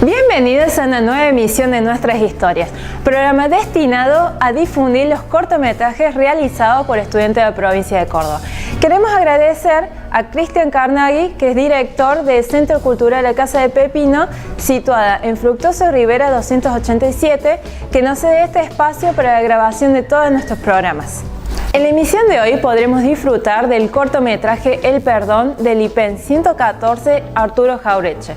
Bienvenidos a una nueva emisión de Nuestras Historias, programa destinado a difundir los cortometrajes realizados por estudiantes de la provincia de Córdoba. Queremos agradecer a Cristian Carnaghi, que es director del Centro Cultural La Casa de Pepino, situada en Fructuoso Rivera 287, que nos cede este espacio para la grabación de todos nuestros programas. En la emisión de hoy podremos disfrutar del cortometraje El Perdón del IPEN 114 Arturo Jaureche.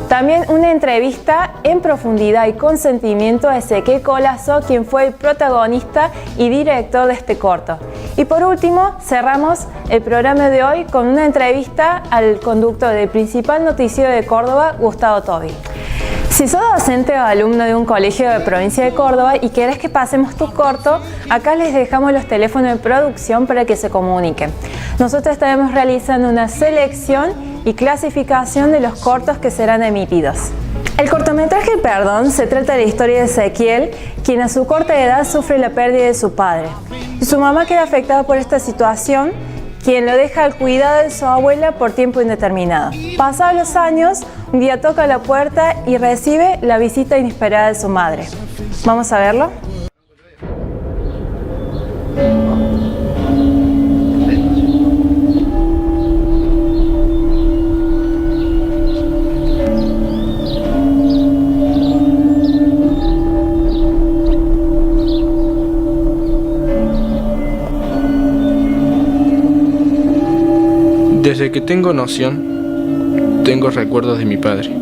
También una entrevista en profundidad y con sentimiento a Ezequiel Colazo, quien fue el protagonista y director de este corto. Y por último, cerramos el programa de hoy con una entrevista al conductor del principal noticiero de Córdoba, Gustavo Tobi. Si sos docente o alumno de un colegio de la provincia de Córdoba y querés que pasemos tu corto, acá les dejamos los teléfonos de producción para que se comuniquen. Nosotros estaremos realizando una selección y clasificación de los cortos que serán emitidos. El cortometraje El Perdón se trata de la historia de Ezequiel, quien a su corta edad sufre la pérdida de su padre. Y su mamá queda afectada por esta situación, quien lo deja al cuidado de su abuela por tiempo indeterminado. Pasados los años, un día toca la puerta y recibe la visita inesperada de su madre. ¿Vamos a verlo? Desde que tengo noción, tengo recuerdos de mi padre.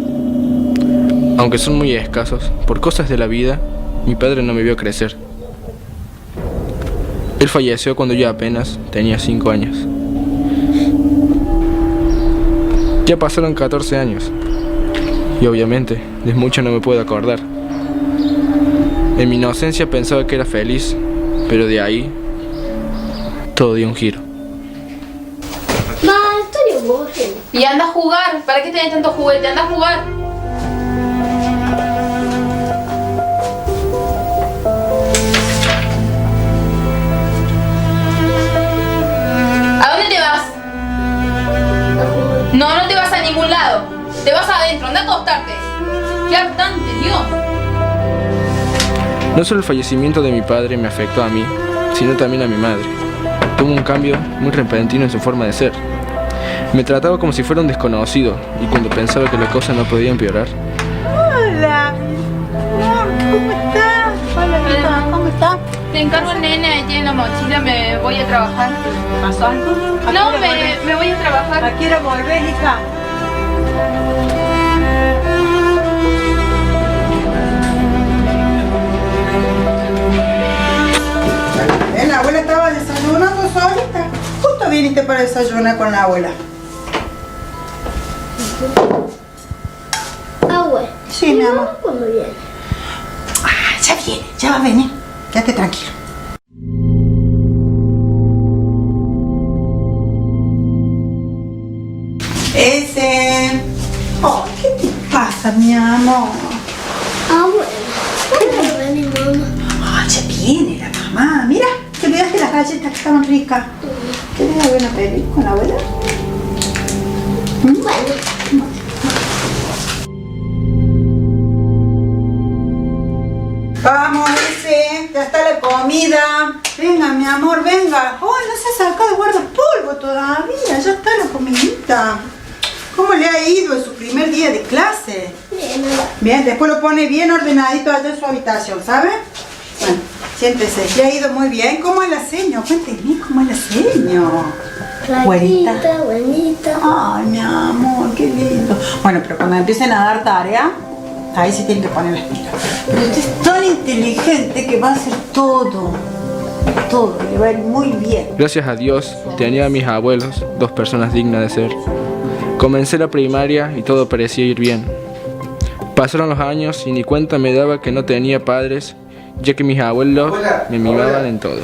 Aunque son muy escasos, por cosas de la vida, mi padre no me vio crecer. Él falleció cuando yo apenas tenía 5 años. Ya pasaron 14 años, y obviamente, de mucho no me puedo acordar. En mi inocencia pensaba que era feliz, pero de ahí, todo dio un giro. Y anda a jugar. ¿Para qué tenés tanto juguete? Anda a jugar. ¿A dónde te vas? No, no te vas a ningún lado. Te vas adentro. Anda a acostarte. Qué hartante, Dios. No solo el fallecimiento de mi padre me afectó a mí, sino también a mi madre. Tuvo un cambio muy repentino en su forma de ser. Me trataba como si fuera un desconocido, y cuando pensaba que la cosa no podía empeorar. Hola, amor, ¿cómo estás? Hola, hija, ¿cómo estás? Te encargo el nene allí en la mochila, me voy a trabajar. ¿Pasó algo? No, me voy a trabajar. ¿A qué hora volvés, hija? La abuela estaba desayunando solita. Justo viniste para desayunar con la abuela. Abuela. Sí, mi amor. ¿Cuándo viene? Ah, ya viene, ya va a venir. Quédate tranquilo. Oh, ¿qué te pasa, mi amor? Abuela. ¿Cuándo va a venir mamá? Ah, ya viene la mamá. Mira, te olvidaste las galletas que estaban ricas. ¿Querés ver una peli con la abuela? Bueno. Vamos, ya está la comida. Venga, mi amor, venga. Oh, no se ha sacado de guardapolvo todavía. Ya está la comidita. ¿Cómo le ha ido en su primer día de clase? Bien. Bien, después lo pone bien ordenadito allá en su habitación, ¿sabe? Bueno, siéntese. Le ha ido muy bien. ¿Cómo es la seño? Cuénteme, ¿cómo es la seño? Flaquita, buenita. Ay, mi amor, qué lindo. Bueno, pero cuando empiecen a dar tarea, Ahí se tiene que poner las pilas. Pero usted es tan inteligente que va a hacer todo. Todo, le va a ir muy bien. Gracias a Dios tenía a mis abuelos, 2 personas dignas de ser. Comencé la primaria y todo parecía ir bien. Pasaron los años y ni cuenta me daba que no tenía padres, ya que mis abuelos me mimaban en todo.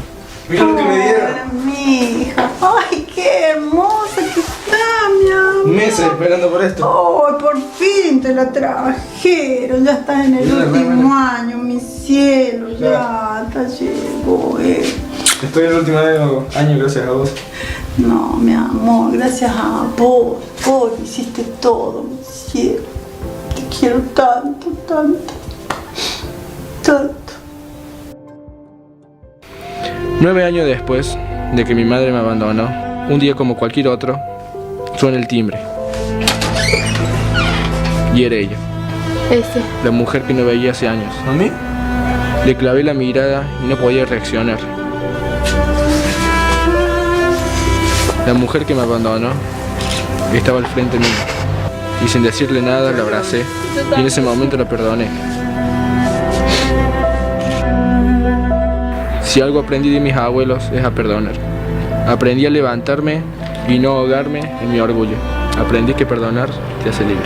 Mira lo que me dieron. Mi hija, ay, qué hermosa que está, mi amor. Meses esperando por esto. Ay, por fin te la trajeron. Ya estás en el Mira, último mira. año, mi cielo. Ya llegó. Estoy en el último año gracias a vos. No, mi amor, gracias a vos. Vos hiciste todo, mi cielo. Te quiero tanto, tanto. Tanto. 9 años después de que mi madre me abandonó, un día como cualquier otro, suena el timbre. Y era ella, la mujer que no veía hace años. ¿A mí? Le clavé la mirada y no podía reaccionar. La mujer que me abandonó estaba al frente mío y sin decirle nada la abracé y en ese momento la perdoné. Si algo aprendí de mis abuelos es a perdonar. Aprendí a levantarme y no ahogarme en mi orgullo. Aprendí que perdonar te hace libre.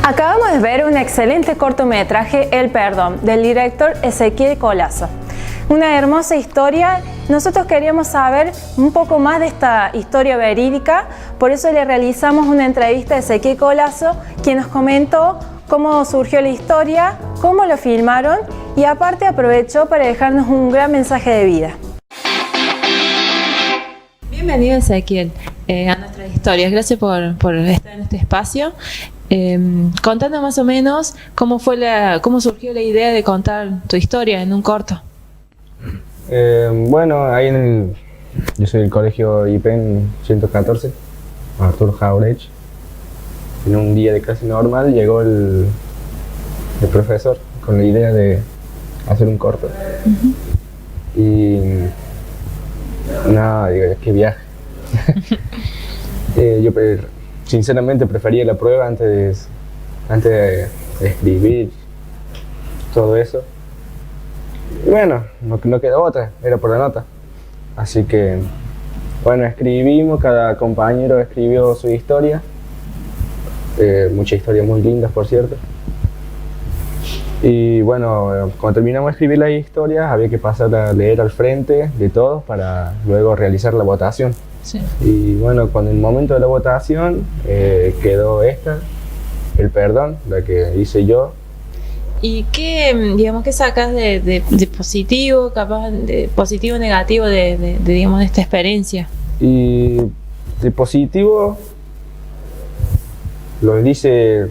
Acabamos de ver un excelente cortometraje, El Perdón, del director Ezequiel Colazo. Una hermosa historia. Nosotros queríamos saber un poco más de esta historia verídica, por eso le realizamos una entrevista a Ezequiel Colazo, quien nos comentó cómo surgió la historia, cómo lo filmaron y aparte aprovechó para dejarnos un gran mensaje de vida. Bienvenido Ezequiel a nuestras historias. Gracias por estar en este espacio. Contando más o menos cómo surgió la idea de contar tu historia en un corto. Bueno, ahí yo soy del colegio IPEN 114, Arturo Jauregui. En un día de clase normal llegó el profesor con la idea de hacer un corto. Y no, digo, qué viaje. Yo sinceramente prefería la prueba antes de escribir todo eso. Y bueno, no quedó otra, era por la nota. Así que, bueno, escribimos, cada compañero escribió su historia. Muchas historias muy lindas, por cierto. Y bueno, cuando terminamos de escribir las historias, había que pasar a leer al frente de todos para luego realizar la votación. Sí. Y bueno, cuando en el momento de la votación quedó esta, El Perdón, la que hice yo. ¿Y qué sacas de positivo, capaz de positivo o negativo de esta experiencia? Y de positivo, lo dice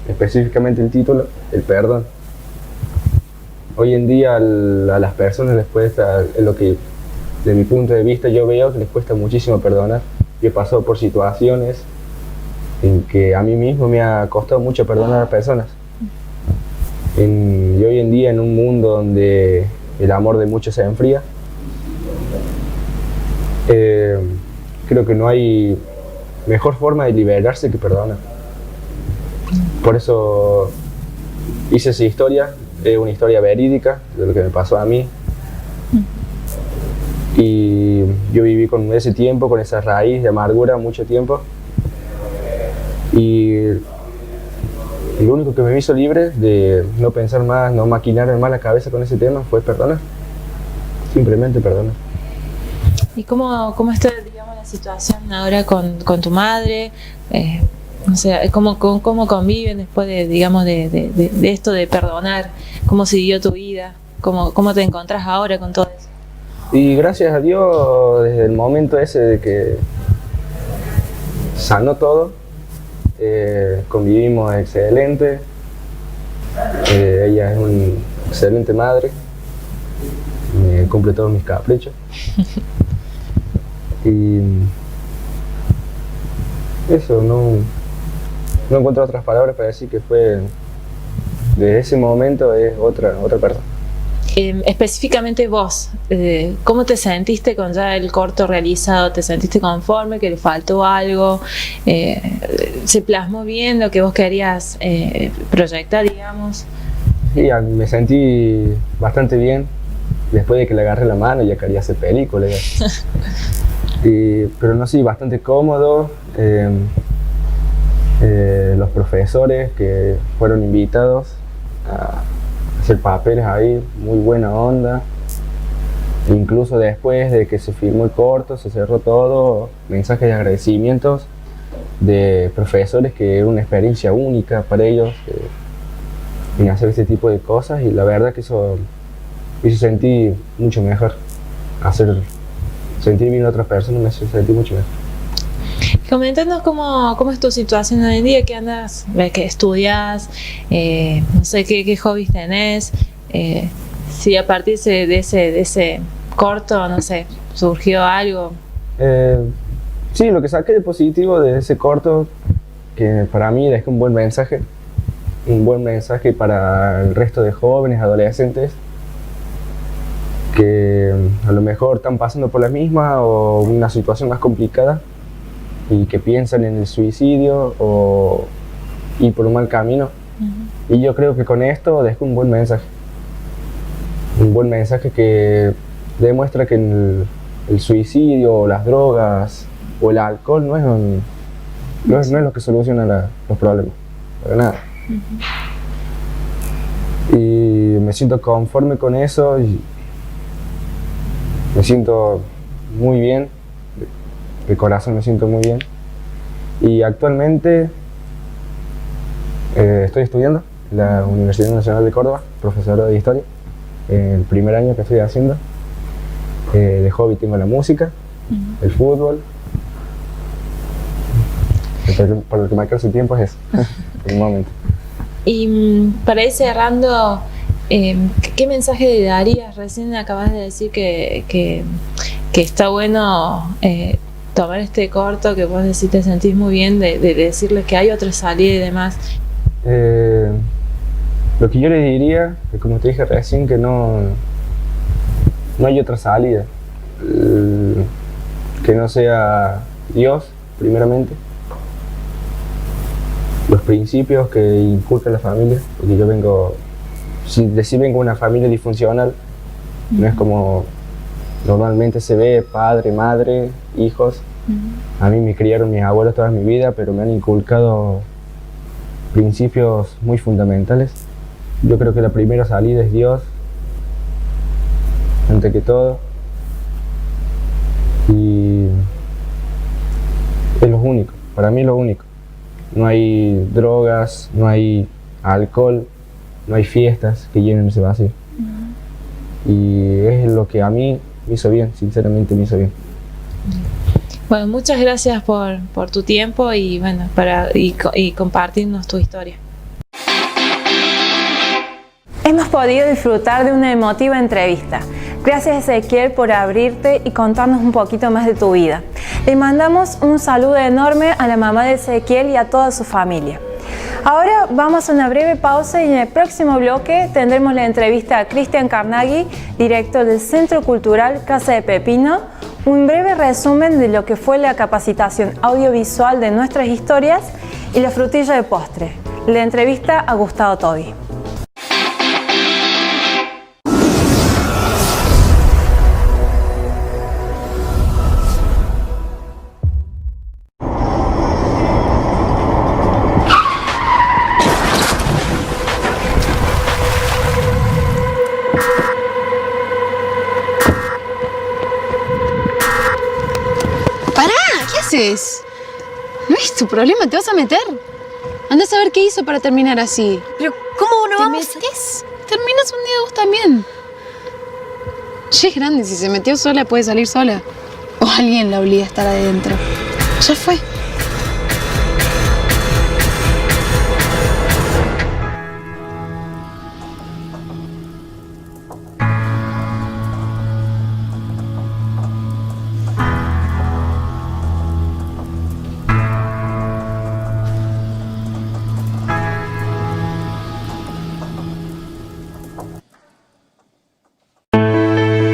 específicamente el título, el perdón. Hoy en día a las personas les cuesta, es lo que de mi punto de vista yo veo que les cuesta muchísimo perdonar. Yo he pasado por situaciones en que a mí mismo me ha costado mucho perdonar a las personas. Y hoy en día en un mundo donde el amor de muchos se enfría, creo que no hay mejor forma de liberarse que perdonar. Por eso hice esa historia, es una historia verídica de lo que me pasó a mí. Y yo viví con ese tiempo, con esa raíz de amargura mucho tiempo. Y lo único que me hizo libre de no pensar más, no maquinar más la cabeza con ese tema fue perdonar. Simplemente perdonar. ¿Y cómo está, digamos, la situación ahora con tu madre? No sé, ¿cómo conviven después de esto de perdonar? ¿Cómo siguió tu vida? ¿Cómo te encontrás ahora con todo eso? Y gracias a Dios, desde el momento ese de que sanó todo, convivimos excelente. Ella es una excelente madre, me cumple todos mis caprichos. Y eso, no encuentro otras palabras para decir que fue, desde ese momento es otra persona. Específicamente vos, ¿cómo te sentiste con ya el corto realizado? ¿Te sentiste conforme, que le faltó algo? ¿Se plasmó bien lo que vos querías proyectar, digamos? Sí, me sentí bastante bien. Después de que le agarré la mano ya quería hacer película. Pero no, sí, bastante cómodo. Los profesores que fueron invitados a hacer papeles ahí, muy buena onda. Incluso después de que se filmó el corto, se cerró todo, mensajes de agradecimientos de profesores, que era una experiencia única para ellos en hacer este tipo de cosas, y la verdad que eso me hizo sentir mucho mejor. Sentir bien a otras personas me hizo sentir mucho mejor. Coméntanos cómo es tu situación hoy en día, qué andas, qué estudias, no sé qué hobbies tenés, si a partir de ese corto, no sé, surgió algo. Sí, lo que saqué de positivo de ese corto, que para mí es un buen mensaje para el resto de jóvenes, adolescentes, que a lo mejor están pasando por la misma o una situación más complicada, y que piensan en el suicidio o ir por un mal camino. Y yo creo que con esto dejo un buen mensaje que demuestra que el suicidio o las drogas o el alcohol no es lo que soluciona los problemas, para nada. Y me siento conforme con eso y me siento muy bien. De corazón me siento muy bien. Y actualmente estoy estudiando en la Universidad Nacional de Córdoba, profesor de historia, el primer año que estoy haciendo. De hobby tengo la música, el fútbol. Por lo que me alcanza el tiempo es eso, en el momento. Y para ir cerrando, ¿qué mensaje le darías? Recién acabas de decir que está bueno tomar este corto, que vos decís te sentís muy bien de decirles que hay otra salida y demás. Lo que yo le diría, que como te dije recién, que no hay otra salida, que no sea Dios primeramente, los principios que inculca la familia, porque yo vengo de una familia disfuncional, no es como normalmente se ve, padre, madre, hijos. A mí me criaron mis abuelos toda mi vida, pero me han inculcado principios muy fundamentales. Yo creo que la primera salida es Dios, antes que todo. Y es lo único, para mí es lo único. No hay drogas, no hay alcohol, no hay fiestas que llenen ese vacío. Y es lo que a mí me hizo bien, sinceramente me hizo bien. Bueno, muchas gracias por tu tiempo y bueno, y compartirnos tu historia. Hemos podido disfrutar de una emotiva entrevista. Gracias, Ezequiel, por abrirte y contarnos un poquito más de tu vida. Le mandamos un saludo enorme a la mamá de Ezequiel y a toda su familia. Ahora vamos a una breve pausa y en el próximo bloque tendremos la entrevista a Cristian Carnaghi, director del Centro Cultural Casa de Pepino, un breve resumen de lo que fue la capacitación audiovisual de nuestras historias y la frutilla de postre. La entrevista a Gustavo Tobi. No es tu problema, te vas a meter. Anda a saber qué hizo para terminar así. Pero, ¿cómo no vamos? ¿Te metes? Terminas un día vos también. Ya es grande, si se metió sola puede salir sola. O alguien la obliga a estar adentro. Ya fue.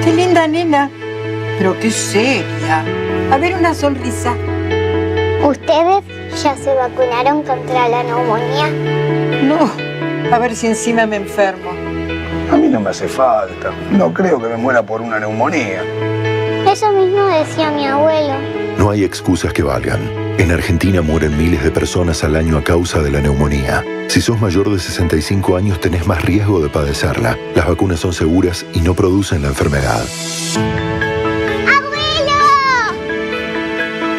Qué linda nena. Pero qué seria. A ver, una sonrisa. ¿Ustedes ya se vacunaron contra la neumonía? No. A ver si encima me enfermo. A mí no me hace falta. No creo que me muera por una neumonía. Eso mismo decía mi abuelo. No hay excusas que valgan. En Argentina mueren miles de personas al año a causa de la neumonía. Si sos mayor de 65 años tenés más riesgo de padecerla. Las vacunas son seguras y no producen la enfermedad. ¡Abuelo!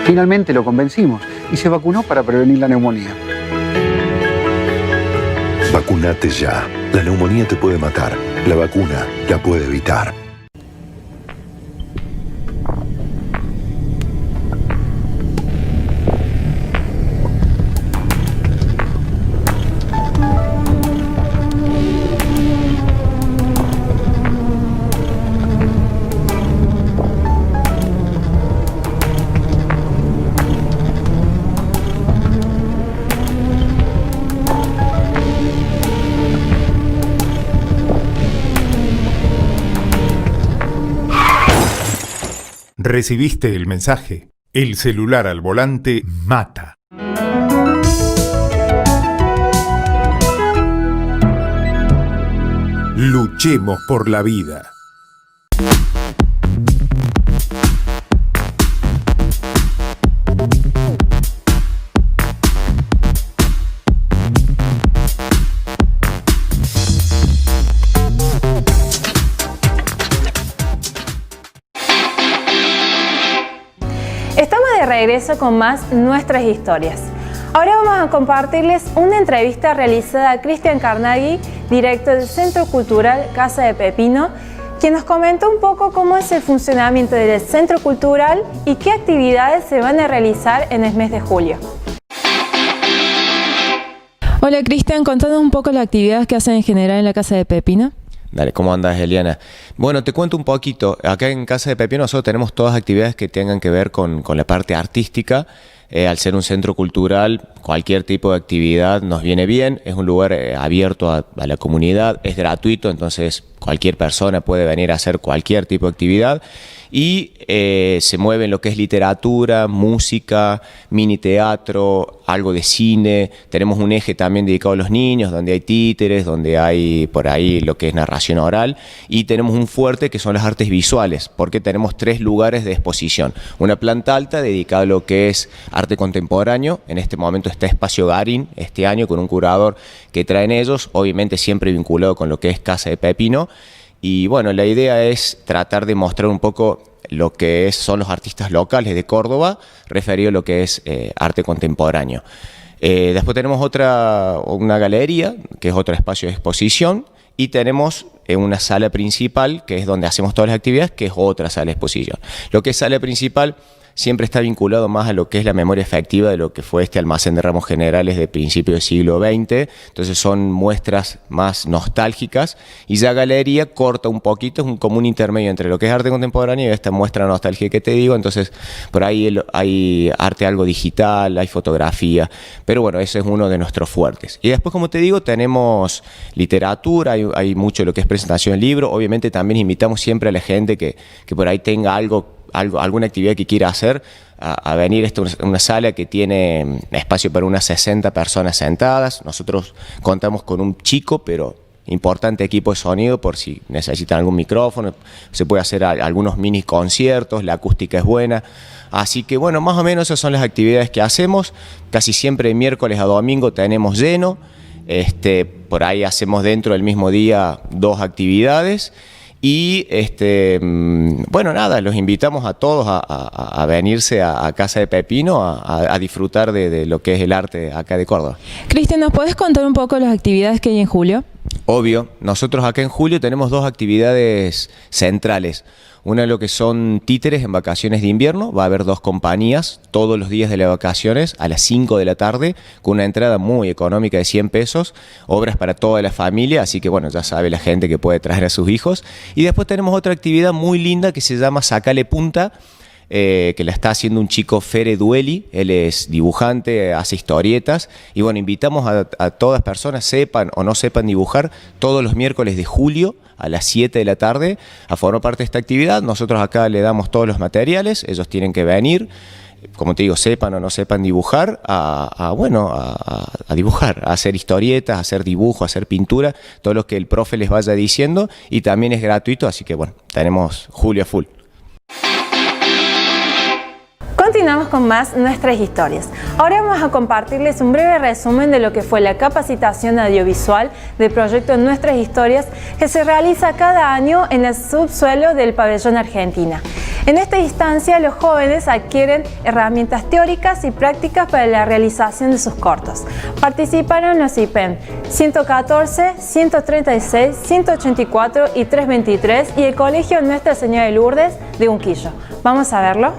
Finalmente lo convencimos y se vacunó para prevenir la neumonía. Vacunate ya. La neumonía te puede matar. La vacuna la puede evitar. Recibiste el mensaje. El celular al volante mata. Luchemos por la vida. Estamos de regreso con más Nuestras Historias. Ahora vamos a compartirles una entrevista realizada a Cristian Carnaghi, director del Centro Cultural Casa de Pepino, quien nos comentó un poco cómo es el funcionamiento del Centro Cultural y qué actividades se van a realizar en el mes de julio. Hola Cristian, contanos un poco las actividades que hacen en general en la Casa de Pepino. Dale, ¿cómo andas, Eliana? Bueno, te cuento un poquito. Acá en Casa de Pepino nosotros tenemos todas actividades que tengan que ver con la parte artística. Al ser un centro cultural, cualquier tipo de actividad nos viene bien. Es un lugar abierto a la comunidad, es gratuito, entonces cualquier persona puede venir a hacer cualquier tipo de actividad. Y se mueve en lo que es literatura, música, mini teatro, algo de cine. Tenemos un eje también dedicado a los niños, donde hay títeres, donde hay por ahí lo que es narración oral. Y tenemos un fuerte que son las artes visuales, porque tenemos 3 lugares de exposición. Una planta alta dedicada a lo que es arte contemporáneo. En este momento está Espacio Garín, este año, con un curador que traen ellos, obviamente siempre vinculado con lo que es Casa de Pepino. Y bueno, la idea es tratar de mostrar un poco lo que son los artistas locales de Córdoba, referido a lo que es arte contemporáneo. Después tenemos una galería, que es otro espacio de exposición, y tenemos una sala principal, que es donde hacemos todas las actividades, que es otra sala de exposición. Lo que es sala principal siempre está vinculado más a lo que es la memoria efectiva de lo que fue este almacén de ramos generales de principios del siglo XX, entonces son muestras más nostálgicas, y ya galería corta un poquito, es un común intermedio entre lo que es arte contemporáneo y esta muestra nostálgica que te digo, entonces por ahí hay arte algo digital, hay fotografía, pero bueno, ese es uno de nuestros fuertes. Y después, como te digo, tenemos literatura, hay mucho lo que es presentación de libro, obviamente también invitamos siempre a la gente que por ahí tenga alguna actividad que quiera hacer, a venir. Esta es una sala que tiene espacio para unas 60 personas sentadas. Nosotros contamos con un chico pero importante equipo de sonido por si necesitan algún micrófono, se puede hacer algunos mini conciertos, la acústica es buena. Así que bueno, más o menos esas son las actividades que hacemos. Casi siempre de miércoles a domingo tenemos lleno. Por ahí hacemos dentro del mismo día 2 actividades. Y bueno, nada, los invitamos a todos a venirse a Casa de Pepino a disfrutar de lo que es el arte acá de Córdoba. Cristian, ¿nos podés contar un poco las actividades que hay en julio? Obvio, nosotros acá en julio tenemos dos actividades centrales. Una de lo que son títeres en vacaciones de invierno, va a haber 2 compañías todos los días de las vacaciones a las 5 de la tarde con una entrada muy económica de 100 pesos, obras para toda la familia, así que bueno, ya sabe la gente que puede traer a sus hijos. Y después tenemos otra actividad muy linda que se llama Sacale Punta, que la está haciendo un chico, Fere Dueli. Él es dibujante, hace historietas y bueno, invitamos a todas personas, sepan o no sepan dibujar, todos los miércoles de julio a las 7 de la tarde a formar parte de esta actividad. Nosotros acá le damos todos los materiales, ellos tienen que venir, como te digo, sepan o no sepan dibujar, a dibujar, a hacer historietas, a hacer dibujo, a hacer pintura, todo lo que el profe les vaya diciendo, y también es gratuito, así que bueno, tenemos julio a full. Continuamos con más nuestras historias. Ahora vamos a compartirles un breve resumen de lo que fue la capacitación audiovisual del proyecto Nuestras Historias, que se realiza cada año en el subsuelo del Pabellón Argentina. En esta instancia, los jóvenes adquieren herramientas teóricas y prácticas para la realización de sus cortos. Participaron los IPEM 114, 136, 184 y 323 y el Colegio Nuestra Señora de Lourdes de Unquillo. ¿Vamos a verlo?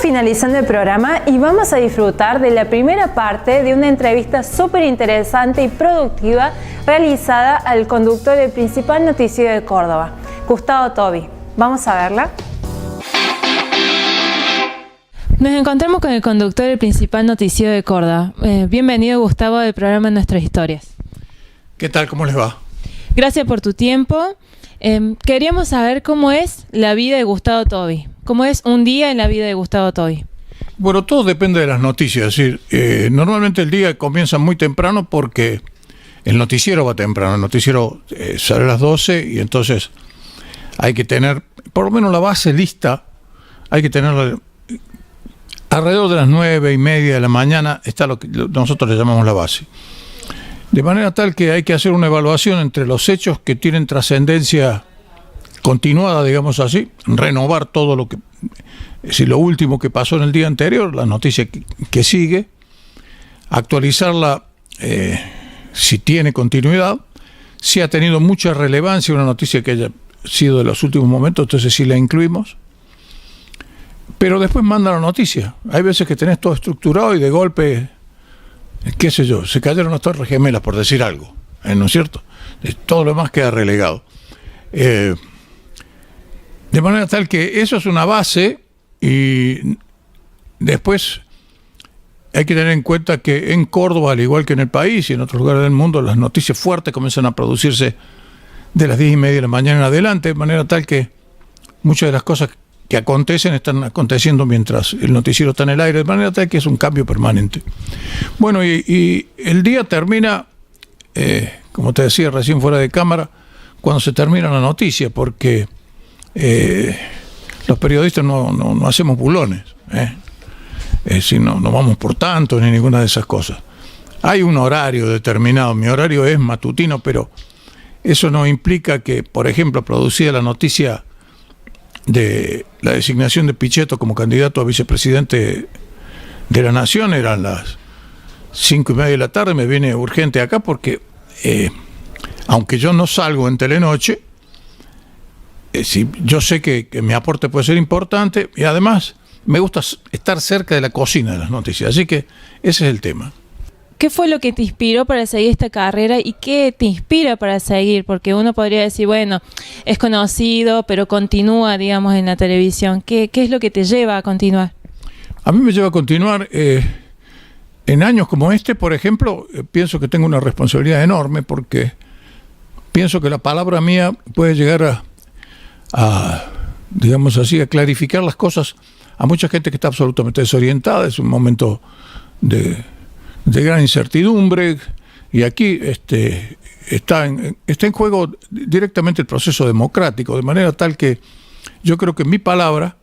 Finalizando el programa y vamos a disfrutar de la primera parte de una entrevista súper interesante y productiva realizada al conductor del principal noticiero de Córdoba, Gustavo Tobi. ¿Vamos a verla? Nos encontramos con el conductor del principal noticiero de Córdoba. Bienvenido, Gustavo, del programa Nuestras Historias. ¿Qué tal? ¿Cómo les va? Gracias por tu tiempo. Queríamos saber cómo es la vida de Gustavo Tobi. ¿Cómo es un día en la vida de Gustavo Tobi? Bueno, todo depende de las noticias. Es decir, normalmente el día comienza muy temprano porque el noticiero va temprano. El noticiero sale a las 12 y entonces hay que tener por lo menos la base lista. Hay que tenerla alrededor de las 9:30 de la mañana. Está lo que nosotros le llamamos la base. De manera tal que hay que hacer una evaluación entre los hechos que tienen trascendencia continuada, digamos así, renovar todo lo que, si lo último que pasó en el día anterior, la noticia que sigue, actualizarla si tiene continuidad, si ha tenido mucha relevancia una noticia que haya sido de los últimos momentos, entonces sí la incluimos, pero después manda la noticia. Hay veces que tenés todo estructurado y de golpe, qué sé yo, se cayeron las Torres Gemelas, por decir algo, ¿no es cierto? Todo lo demás queda relegado. De manera tal que eso es una base y después hay que tener en cuenta que en Córdoba, al igual que en el país y en otros lugares del mundo, las noticias fuertes comienzan a producirse de las 10:30 de la mañana en adelante, de manera tal que muchas de las cosas que acontecen están aconteciendo mientras el noticiero está en el aire, de manera tal que es un cambio permanente. Bueno, y el día termina, como te decía recién fuera de cámara, cuando se termina la noticia, porque los periodistas no hacemos bulones, si no vamos por tanto ni ninguna de esas cosas. Hay un horario determinado, mi horario es matutino, pero eso no implica que, por ejemplo, producida la noticia de la designación de Pichetto como candidato a vicepresidente de la Nación, eran las 5:30 de la tarde me viene urgente acá porque, aunque yo no salgo en Telenoche, sí, yo sé que mi aporte puede ser importante y además me gusta estar cerca de la cocina de las noticias, así que ese es el tema. ¿Qué fue lo que te inspiró para seguir esta carrera y qué te inspira para seguir? Porque uno podría decir, bueno, es conocido, pero continúa, digamos, en la televisión. ¿Qué es lo que te lleva a continuar? A mí me lleva a continuar en años como este, por ejemplo, pienso que tengo una responsabilidad enorme porque pienso que la palabra mía puede llegar a digamos así, a clarificar las cosas a mucha gente que está absolutamente desorientada. Es un momento de gran incertidumbre y aquí está en juego directamente el proceso democrático, de manera tal que yo creo que mi palabra,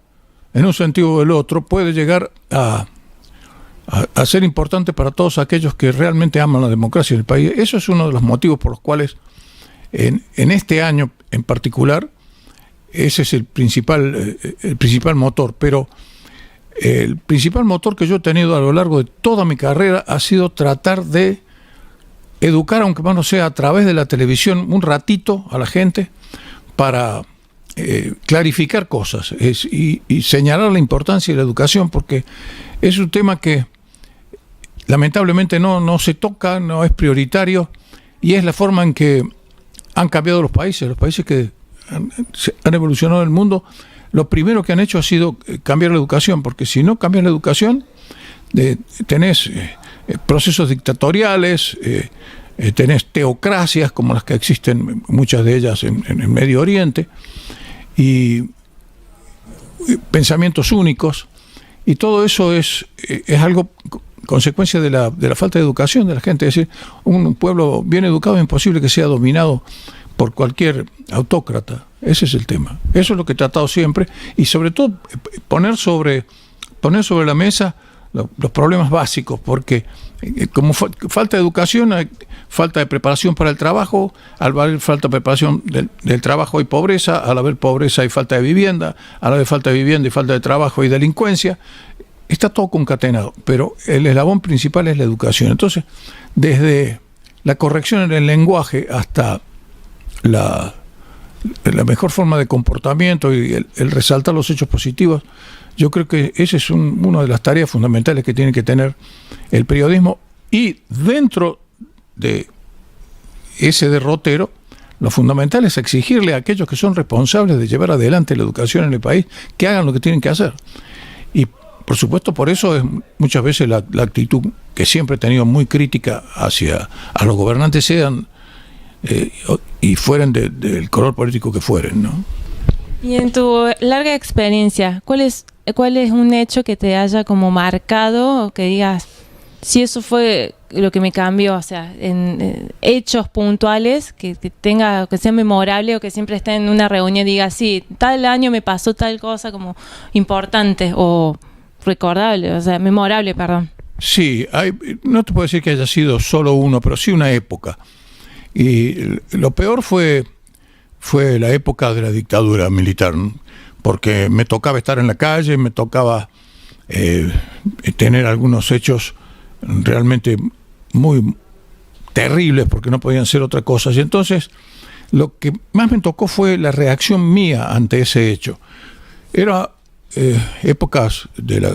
en un sentido o del otro, puede llegar a ser importante para todos aquellos que realmente aman la democracia en el país. Eso es uno de los motivos por los cuales en este año en particular ese es el principal motor, pero el principal motor que yo he tenido a lo largo de toda mi carrera ha sido tratar de educar, aunque más no sea a través de la televisión, un ratito a la gente para clarificar cosas y señalar la importancia de la educación, porque es un tema que lamentablemente no se toca, no es prioritario, y es la forma en que han cambiado los países que han evolucionado en el mundo. Lo primero que han hecho ha sido cambiar la educación, porque si no cambias la educación, tenés procesos dictatoriales, tenés teocracias como las que existen, muchas de ellas en el Medio Oriente, y pensamientos únicos, y todo eso es algo consecuencia de la falta de educación de la gente. Es decir, un pueblo bien educado es imposible que sea dominado por cualquier autócrata. Ese es el tema. Eso es lo que he tratado siempre, y sobre todo poner sobre la mesa los problemas básicos, porque como falta de educación, hay falta de preparación para el trabajo. Al haber falta de preparación del trabajo hay pobreza, al haber pobreza hay falta de vivienda, al haber falta de vivienda y falta de trabajo hay delincuencia. Está todo concatenado, pero el eslabón principal es la educación. Entonces, desde la corrección en el lenguaje hasta la mejor forma de comportamiento y el resaltar los hechos positivos, yo creo que esa es una de las tareas fundamentales que tiene que tener el periodismo. Y dentro de ese derrotero, lo fundamental es exigirle a aquellos que son responsables de llevar adelante la educación en el país que hagan lo que tienen que hacer. Y por supuesto, por eso es muchas veces la actitud que siempre he tenido muy crítica hacia a los gobernantes, sean y fueren del color político que fueren, ¿no? Y en tu larga experiencia, ¿cuál es un hecho que te haya como marcado, o que digas, si eso fue lo que me cambió, o sea, en hechos puntuales que sea memorable, o que siempre esté en una reunión y diga, sí, tal año me pasó tal cosa como importante o recordable, o sea, memorable, perdón? Sí, no te puedo decir que haya sido solo uno, pero sí una época. Y lo peor fue la época de la dictadura militar, ¿no? Porque me tocaba estar en la calle, me tocaba tener algunos hechos realmente muy terribles, porque no podían ser otra cosa. Y entonces lo que más me tocó fue la reacción mía ante ese hecho. Era épocas de la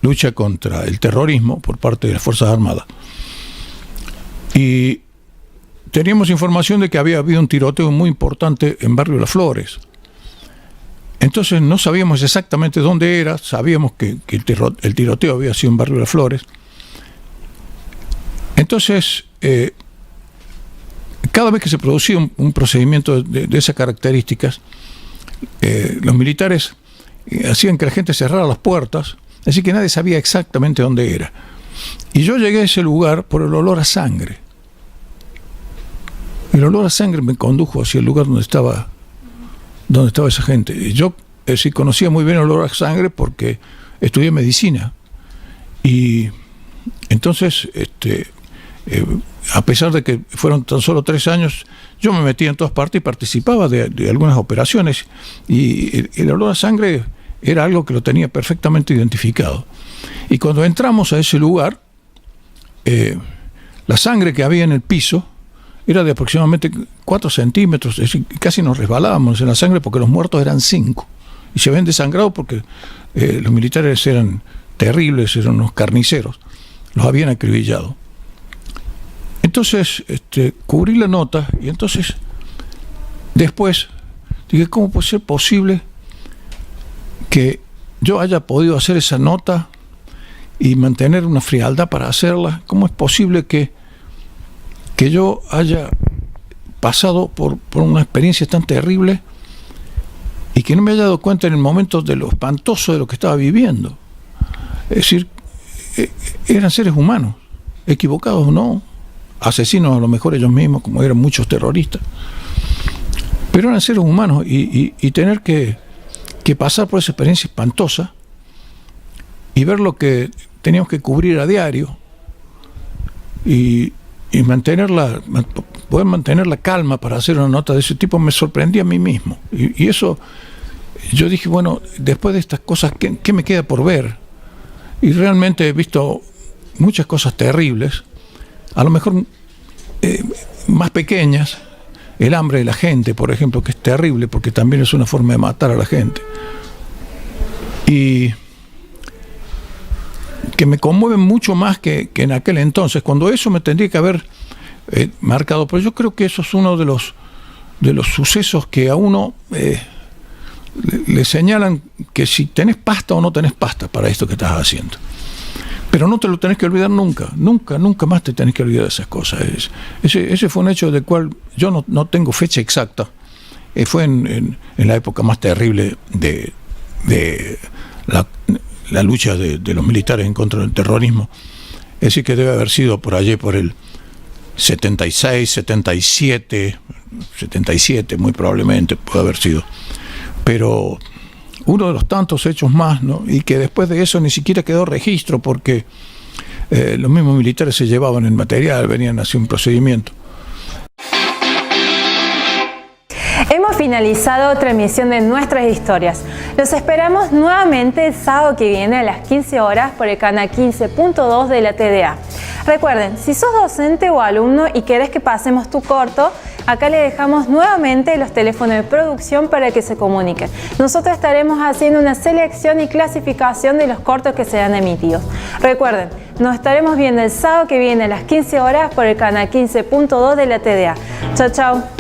lucha contra el terrorismo por parte de las Fuerzas Armadas. Y teníamos información de que había habido un tiroteo muy importante en Barrio Las Flores. Entonces no sabíamos exactamente dónde era, sabíamos que el tiroteo había sido en Barrio Las Flores. Entonces, cada vez que se producía un procedimiento de esas características, los militares hacían que la gente cerrara las puertas, así que nadie sabía exactamente dónde era. Y yo llegué a ese lugar por el olor a sangre. El olor a sangre me condujo hacia el lugar donde estaba esa gente. Yo sí conocía muy bien el olor a sangre porque estudié medicina. Y entonces, a pesar de que fueron tan solo 3 años, yo me metí en todas partes y participaba de algunas operaciones. Y el olor a sangre era algo que lo tenía perfectamente identificado. Y cuando entramos a ese lugar, la sangre que había en el piso era de aproximadamente 4 centímetros, es decir, casi nos resbalábamos en la sangre porque los muertos eran 5. Y se habían desangrado porque los militares eran terribles, eran unos carniceros, los habían acribillado. Entonces cubrí la nota y entonces después dije, ¿cómo puede ser posible que yo haya podido hacer esa nota y mantener una frialdad para hacerla? ¿Cómo es posible que yo haya pasado por una experiencia tan terrible y que no me haya dado cuenta en el momento de lo espantoso de lo que estaba viviendo? Es decir, eran seres humanos, equivocados o no, asesinos a lo mejor ellos mismos, como eran muchos terroristas, pero eran seres humanos y tener que pasar por esa experiencia espantosa y ver lo que teníamos que cubrir a diario y poder mantener la calma para hacer una nota de ese tipo, me sorprendía a mí mismo. Y eso, yo dije, bueno, después de estas cosas, ¿qué me queda por ver? Y realmente he visto muchas cosas terribles, a lo mejor más pequeñas, el hambre de la gente, por ejemplo, que es terrible porque también es una forma de matar a la gente. Y que me conmueven mucho más que en aquel entonces, cuando eso me tendría que haber marcado. Pero yo creo que eso es uno de los sucesos que a uno le señalan que si tenés pasta o no tenés pasta para esto que estás haciendo. Pero no te lo tenés que olvidar nunca, nunca más te tenés que olvidar de esas cosas. Ese fue un hecho del cual yo no tengo fecha exacta. Fue en la época más terrible de la lucha de los militares en contra del terrorismo. Es decir, que debe haber sido por allí, por el 76, 77, muy probablemente puede haber sido. Pero uno de los tantos hechos más, ¿no? Y que después de eso ni siquiera quedó registro porque los mismos militares se llevaban el material, venían hacia un procedimiento. Hemos finalizado otra emisión de Nuestras Historias. Los esperamos nuevamente el sábado que viene a las 15 horas por el canal 15.2 de la TDA. Recuerden, si sos docente o alumno y querés que pasemos tu corto, acá le dejamos nuevamente los teléfonos de producción para que se comuniquen. Nosotros estaremos haciendo una selección y clasificación de los cortos que serán emitidos. Recuerden, nos estaremos viendo el sábado que viene a las 15 horas por el canal 15.2 de la TDA. Chao, chao.